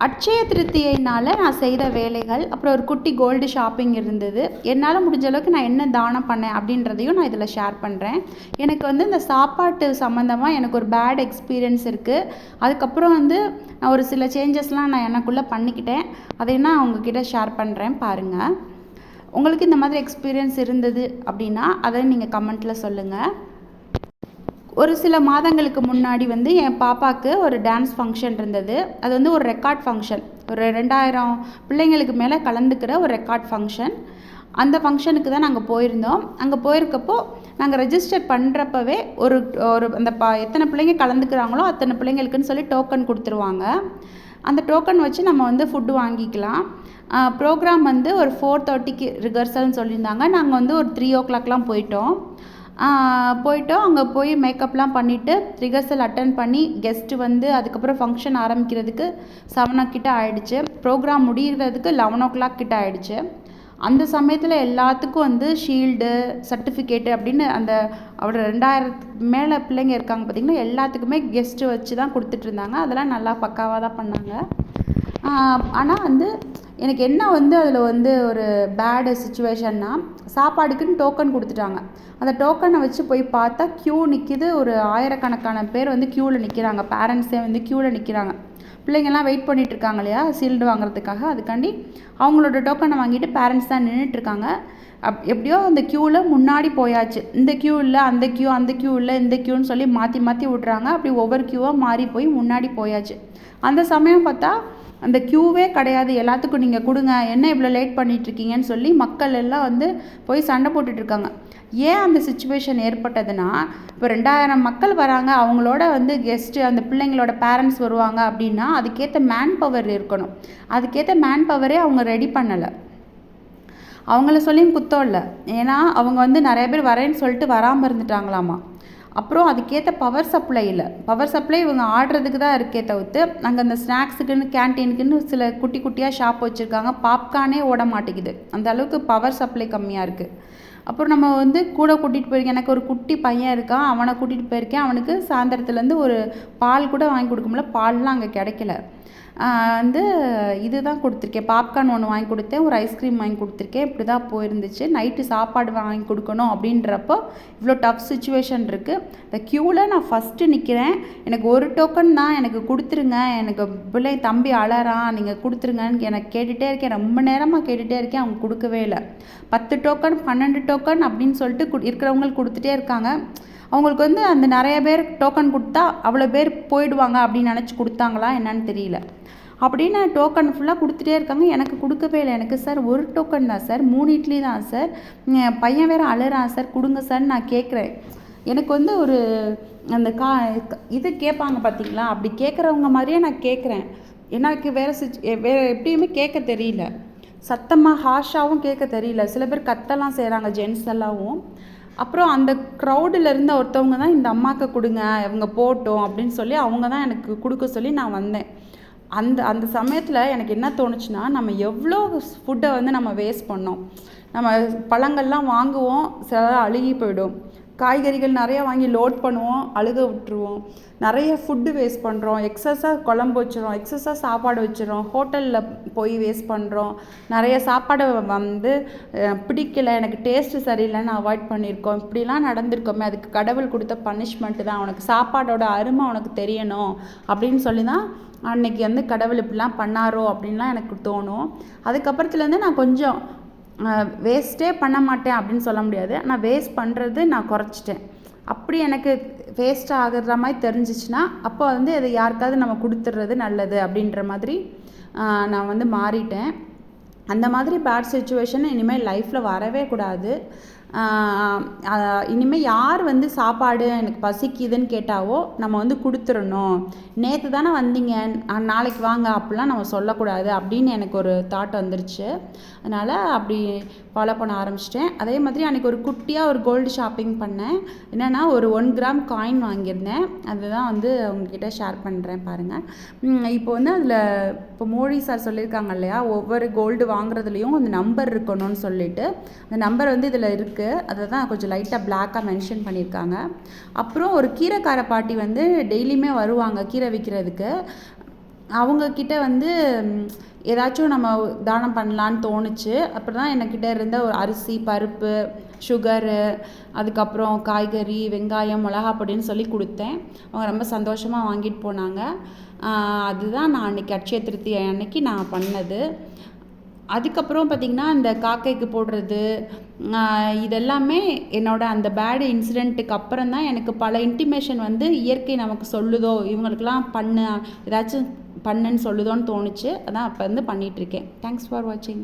அட்சய திருத்தியைனால் நான் செய்த வேலைகள், அப்புறம் ஒரு குட்டி கோல்டு ஷாப்பிங் இருந்தது. என்னால் முடிஞ்ச அளவுக்கு நான் என்ன தானம் பண்ணேன் அப்படின்றதையும் நான் இதில் ஷேர் பண்ணுறேன். எனக்கு வந்து இந்த சாப்பாட்டு சம்மந்தமாக எனக்கு ஒரு பேட் எக்ஸ்பீரியன்ஸ் இருக்குது. அதுக்கப்புறம் வந்து நான் ஒரு சில சேஞ்சஸ்லாம் நான் எனக்குள்ளே பண்ணிக்கிட்டேன். அதை நான் உங்ககிட்ட ஷேர் பண்ணுறேன், பாருங்கள். உங்களுக்கு இந்த மாதிரி எக்ஸ்பீரியன்ஸ் இருந்தது அப்படின்னா அதை நீங்கள் கமெண்ட்டில் சொல்லுங்கள். ஒரு சில மாதங்களுக்கு முன்னாடி வந்து என் பாப்பாவுக்கு ஒரு டான்ஸ் ஃபங்க்ஷன் இருந்தது. அது வந்து ஒரு ரெக்கார்ட் ஃபங்க்ஷன், ஒரு 2000 பிள்ளைங்களுக்கு மேலே கலந்துக்கிற ஒரு ரெக்கார்ட் ஃபங்க்ஷன். அந்த ஃபங்க்ஷனுக்கு தான் நாங்கள் போயிருந்தோம். அங்கே போயிருக்கப்போ நாங்கள் ரெஜிஸ்டர் பண்ணுறப்பவே ஒரு ஒரு அந்த எத்தனை பிள்ளைங்க கலந்துக்கிறாங்களோ அத்தனை பிள்ளைங்களுக்குன்னு சொல்லி டோக்கன் கொடுத்துருவாங்க. அந்த டோக்கன் வச்சு நம்ம வந்து ஃபுட்டு வாங்கிக்கலாம். ப்ரோக்ராம் வந்து ஒரு 4:30க்கு ரிஹர்சல்னு சொல்லியிருந்தாங்க. நாங்கள் வந்து ஒரு 3 o'clockலாம் போயிட்டோம். அங்கே போய் மேக்கப்லாம் பண்ணிவிட்டு ரிஹர்சல் அட்டன் பண்ணி கெஸ்ட்டு வந்து அதுக்கப்புறம் ஃபங்க்ஷன் ஆரம்பிக்கிறதுக்கு 7 கிட்ட ஆகிடுச்சு. ப்ரோக்ராம் முடிகிறதுக்கு 11 o'clock கிட்ட ஆகிடுச்சு. அந்த சமயத்தில் எல்லாத்துக்கும் வந்து ஷீல்டு, சர்டிஃபிகேட்டு அப்படின்னு அந்த அவரோட 2000 மேலே பிள்ளைங்க இருக்காங்க பார்த்திங்கன்னா, எல்லாத்துக்குமே கெஸ்ட்டு வச்சு தான் கொடுத்துட்ருந்தாங்க. அதெல்லாம் நல்லா பக்காவாக தான் பண்ணாங்க. ஆனால் வந்து எனக்கு என்ன வந்து அதில் வந்து ஒரு பேடு சிச்சுவேஷன்னா, சாப்பாடுக்குன்னு டோக்கன் கொடுத்துட்டாங்க. அந்த டோக்கனை வச்சு போய் பார்த்தா க்யூ நிற்கிது. ஒரு 1000கணக்கான பேர் வந்து க்யூவில் நிற்கிறாங்க. பேரண்ட்ஸே வந்து க்யூவில் நிற்கிறாங்க. பிள்ளைங்கள்லாம் வெயிட் பண்ணிகிட்ருக்காங்க இல்லையா, சீல்டு வாங்குறதுக்காக. அதுக்காண்டி அவங்களோட டோக்கனை வாங்கிட்டு பேரண்ட்ஸ் தான் நின்றுட்டுருக்காங்க. எப்படியோ அந்த க்யூவில் முன்னாடி போயாச்சு. இந்த க்யூ இல்லை, அந்த க்யூ, அந்த க்யூ இல்லை, இந்த க்யூன்னு சொல்லி மாற்றி மாற்றி விட்றாங்க. அப்படி ஒவ்வொரு க்யூவாக மாறி போய் முன்னாடி போயாச்சு. அந்த சமயம் பார்த்தா அந்த க்யூவே கிடையாது. எல்லாத்துக்கும் நீங்கள் கொடுங்க, என்ன இவ்வளோ லேட் பண்ணிகிட்ருக்கீங்கன்னு சொல்லி மக்கள் எல்லாம் வந்து போய் சண்டை போட்டுட்ருக்காங்க. ஏன் அந்த சிச்சுவேஷன் ஏற்பட்டதுன்னா, இப்போ 2000 மக்கள் வராங்க, அவங்களோட வந்து கெஸ்ட்டு அந்த பிள்ளைங்களோட பேரண்ட்ஸ் வருவாங்க அப்படின்னா அதுக்கேற்ற மேன் பவர் இருக்கணும். அதுக்கேற்ற மேன் பவரே அவங்க ரெடி பண்ணலை. அவங்கள சொல்லியும் குத்தம் இல்லை. ஏன்னா அவங்க வந்து நிறைய பேர் வரேன்னு சொல்லிட்டு வராமல் இருந்துட்டாங்களாமா. அப்புறம் அதுக்கேற்ற பவர் சப்ளை இல்லை. பவர் சப்ளை இவங்க ஆடுறதுக்கு தான் இருக்கே தவிர்த்து, அங்கே அந்த ஸ்நாக்ஸுக்குன்னு கேன்டீனுக்குன்னு சில குட்டி குட்டியாக ஷாப் வச்சுருக்காங்க. பாப்கார்னே ஓட மாட்டேங்குது. அந்த அளவுக்கு பவர் சப்ளை கம்மியாக இருக்குது. அப்புறம் நம்ம வந்து கூட கூட்டிகிட்டு போயிருக்கேன். எனக்கு ஒரு குட்டி பையன் இருக்கான், அவனை கூட்டிகிட்டு போயிருக்கேன். அவனுக்கு சாயந்தரத்துலேருந்து ஒரு பால் கூட வாங்கி கொடுக்க முடியல. பால்லாம் அங்கே கிடைக்கல. வந்து இது தான் கொடுத்துருக்கேன். பாப்கார்ன் ஒன்று வாங்கி கொடுத்தேன், ஒரு ஐஸ்கிரீம் வாங்கி கொடுத்துருக்கேன். இப்படி தான் போயிருந்துச்சு. நைட்டு சாப்பாடு வாங்கி கொடுக்கணும் அப்படின்றப்போ இவ்வளோ டஃப் சிச்சுவேஷன் இருக்குது. இந்த க்யூவில் நான் ஃபஸ்ட்டு நிற்கிறேன். எனக்கு ஒரு டோக்கன் தான், எனக்கு கொடுத்துருங்க, எனக்கு பிள்ளை தம்பி அழறான், நீங்கள் கொடுத்துருங்கன்னு எனக்கு கேட்டுகிட்டே இருக்கேன். ரொம்ப நேரமாக கேட்டுகிட்டே இருக்கேன். அவங்க கொடுக்கவே இல்லை. 10 டோக்கன் 12 டோக்கன் அப்படின்னு சொல்லிட்டு இருக்கிறவங்களுக்கு கொடுத்துட்டே இருக்காங்க. அவங்களுக்கு வந்து அந்த நிறைய பேர் டோக்கன் கொடுத்தா அவ்வளோ பேர் போயிடுவாங்க அப்படின்னு நினச்சி கொடுத்தாங்களா என்னன்னு தெரியல. அப்படின்னு டோக்கன் ஃபுல்லாக கொடுத்துட்டே இருக்காங்க. எனக்கு கொடுக்கவே இல்லை. எனக்கு சார் ஒரு டோக்கன் தான் சார், 3 இட்லி தான் சார், பையன் வேறு அழுறான் சார், கொடுங்க சார் நான் கேட்குறேன். எனக்கு வந்து ஒரு அந்த இது கேட்பாங்க பார்த்தீங்களா, அப்படி கேட்குறவங்க மாதிரியே நான் கேட்குறேன். எனக்கு வேறு எப்படியுமே கேட்க தெரியல. சத்தமாக ஹாஷாகவும் கேட்க தெரியல. சில பேர் கத்தெல்லாம் செய்கிறாங்க, ஜென்ஸ் எல்லாவும். அப்புறம் அந்த க்ரௌடில் இருந்த ஒருத்தவங்க தான் இந்த அம்மாவுக்கு கொடுங்க, இவங்க போட்டோம் அப்படின்னு சொல்லி அவங்க தான் எனக்கு கொடுக்க சொல்லி நான் வந்தேன். அந்த சமயத்தில் எனக்கு என்ன தோணுச்சுன்னா, நம்ம எவ்வளோ ஃபுட்டை வந்து நம்ம வேஸ்ட் பண்ணோம். நம்ம பழங்கள்லாம் வாங்குவோம், சில அழுகி போயிடும். காய்கறிகள் நிறையா வாங்கி லோட் பண்ணுவோம், அழுக விட்டுருவோம். நிறைய ஃபுட்டு வேஸ்ட் பண்ணுறோம். எக்ஸஸாக குழம்பு வச்சிடறோம், எக்ஸஸாக சாப்பாடு வச்சிடறோம், ஹோட்டலில் போய் வேஸ்ட் பண்ணுறோம். நிறைய சாப்பாடை வந்து பிடிக்கலை, எனக்கு டேஸ்ட்டு சரியில்லைன்னு அவாய்ட் பண்ணியிருக்கோம். இப்படிலாம் நடந்திருக்கோமே, அதுக்கு கடவுள் கொடுத்த பனிஷ்மெண்ட்டு தான். உனக்கு சாப்பாடோட அருமை உனக்கு தெரியணும் அப்படின்னு சொல்லி தான் அன்னைக்கு வந்து கடவுள் இப்படிலாம் பண்ணாரோ அப்படின்லாம் எனக்கு தோணும். அதுக்கப்புறத்துலேருந்து நான் கொஞ்சம் வேஸ்ட்டே பண்ண மாட்டேன் அப்படின்னு சொல்ல முடியாது, ஆனால் வேஸ்ட் பண்ணுறது நான் குறைச்சிட்டேன். அப்படி எனக்கு வேஸ்ட் ஆகுற மாதிரி தெரிஞ்சிச்சுன்னா அப்போ வந்து அதை யாருக்காவது நம்ம கொடுத்துட்றது நல்லது அப்படின்ற மாதிரி நான் வந்து மாறிட்டேன். அந்த மாதிரி பேட் சிச்சுவேஷன் இனிமேல் லைஃப்பில் வரவே கூடாது. இனிமேல் யார் வந்து சாப்பாடு எனக்கு பசிக்குதுன்னு கேட்டாவோ நம்ம வந்து கொடுத்துடணும். நேற்று தானே வந்தீங்க, நாளைக்கு வாங்க அப்படிலாம் நம்ம சொல்லக்கூடாது அப்படின்னு எனக்கு ஒரு தாட் வந்துருச்சு. அதனால் அப்படி ஃபாலோ பண்ண ஆரம்பிச்சிட்டேன். அதே மாதிரி அன்றைக்கி ஒரு குட்டியாக ஒரு கோல்டு ஷாப்பிங் பண்ணேன். என்னென்னா ஒரு 1 கிராம் காயின் வாங்கியிருந்தேன். அதுதான் வந்து உங்ககிட்ட ஷேர் பண்ணுறேன் பாருங்கள். இப்போ வந்து அதில் இப்போ மோடி சார் சொல்லியிருக்காங்க இல்லையா, ஒவ்வொரு கோல்டு வாங்குறதுலேயும் அந்த நம்பர் இருக்கணும்னு சொல்லிட்டு, அந்த நம்பர் வந்து இதில் இருக்குது. அதை தான் கொஞ்சம் லைட்டாக பிளாக்காக மென்ஷன் பண்ணியிருக்காங்க. அப்புறம் ஒரு கீரைக்கார பாட்டி வந்து டெய்லியுமே வருவாங்க கீரை விற்கிறதுக்கு. அவங்கக்கிட்ட வந்து ஏதாச்சும் நம்ம தானம் பண்ணலான்னு தோணுச்சு. அப்புறம் தான் என்கிட்ட இருந்த ஒரு அரிசி, பருப்பு, சுகரு, அதுக்கப்புறம் காய்கறி, வெங்காயம், மிளகா பொடின்னு சொல்லி கொடுத்தேன். அவங்க ரொம்ப சந்தோஷமாக வாங்கிட்டு போனாங்க. அதுதான் நான் அன்றைக்கி அட்சய திருத்தியை அன்னைக்கு நான் பண்ணது. அதுக்கப்புறம் பார்த்திங்கன்னா இந்த காக்கைக்கு போடுறது இதெல்லாமே என்னோட அந்த பேடு இன்சிடெண்ட்டுக்கு அப்புறம் தான் எனக்கு பல இன்டிமேஷன் வந்து இயற்கை நமக்கு சொல்லுதோ, இவங்களுக்கெல்லாம் பண்ணு ஏதாச்சும் பண்ணுன்னு சொல்லுதோன்னு தோணுச்சு. அதான் அப்போ வந்து பண்ணிகிட்ருக்கேன். தேங்க்ஸ் ஃபார் வாட்சிங்.